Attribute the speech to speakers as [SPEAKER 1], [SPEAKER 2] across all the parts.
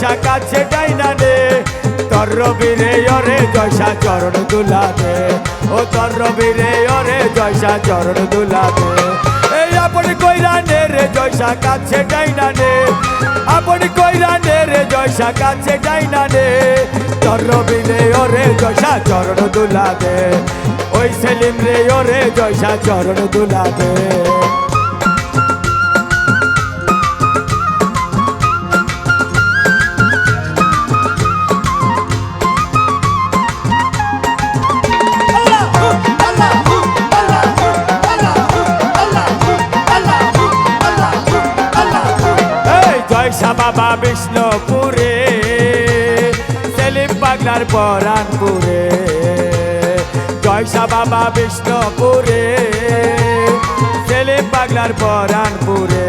[SPEAKER 1] জয়সা কাছে ডাইনা নে তোর রবি রে ওরে জয়সা চরণ দুলা দে ও তোর রবি রে ওরে জয়সা চরণ দুলা দে এই আপন কইরা নে রে জয়সা কাছে ডাইনা নে আপন কইরা নে রে জয়সা কাছে ডাইনা নে তোর রবি রে ওরে জয়সা চরণ দুলা দে ওই সেলিম রে ওরে জয়সা চরণ দুলা দে জয়সা বাবা বিষ্ণুপুরে সেলিম পাগলার পরানপুরে জয়সা বাবা বিষ্ণুপুরে সেলিম পাগলার পরানপুরে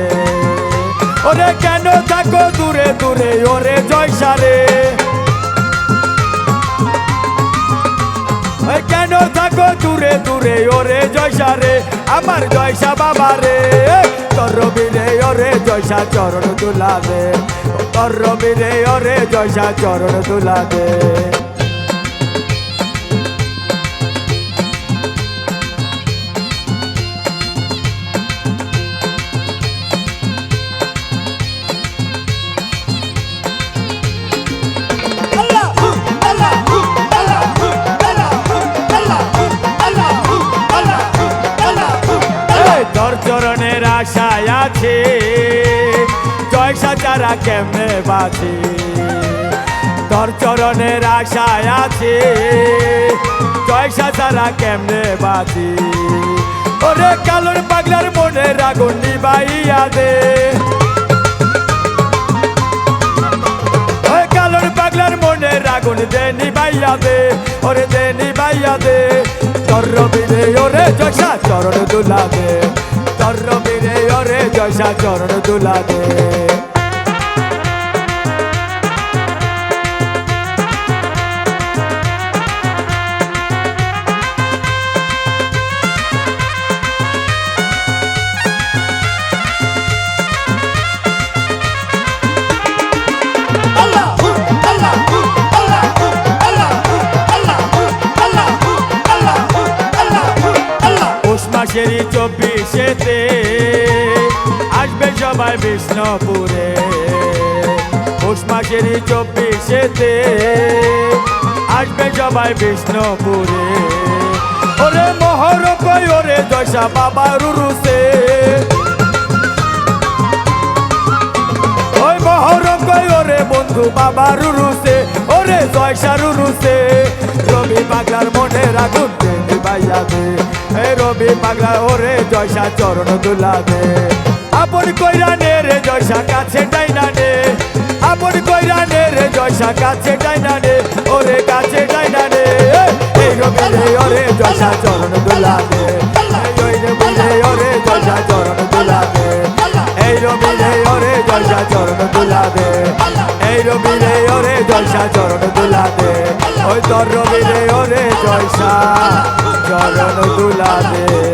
[SPEAKER 1] ওরে কেন থাকো দূরে দূরে ওরে জয়সা রে কেন থাকো দূরে দূরে ওরে জয়সা রে আমার জয়সা বাবা রে তোর রবি রে ওরে জয়সা চরণ দুলা দে তোর রবি রে ওরে জয়সা চরণ দুলা দে তোর চরণের আশায় আছে জয়সা চারা কেমনে বাঁচে তোর চরণের আশায় আছে জয়সা চারা কেমনে বাঁচে ওরে কালোর পাগলার মনে আগুন নিবাইয়া দে কালোর পাগলার মনে আগুন দে নিবাইয়া দে ওরে দে নিবাইয়া দে তোর রবি রে ওরে জয়সা চরণ দুলা দে তোর রবি রে ওরে জয়সা চরণ দুলা দে মাসেরই 24-এতে আসবে সবাই বিষ্ণুপুরে পৌষ মাসেরই 24-এতে আসবে সবাই বিষ্ণুপুরে ওরে মহর কই ওরে জয়সা বাবা রুরুসে ওই মহর কই ওরে বন্ধু বাবা রুরুসে ওরে জয়সা রুরুসে রবি পাগলার মনে আগুন নিবাইয়া দে রবি পাগলা ওরে জয়সা চরণ দুলা দে আপন কইরা নে রে জয়সা কাছে ডাইনা নে আপন কইরা নে রে জয়সা কাছে ডাইনা নে ওরে কাছে ডাইনা নে এই রবি রে ওরে জয়সা চরণ দুলা দে এই রবি রে ওরে জয়সা চরণ দুলা দে এই রবি রে ওরে জয়সা চরণ দুলা দে এই রবি রে ওরে জয়সা চরণ দুলা দে ওই তোর রবি রে ওরে জয়সা চরণ দুলা দে।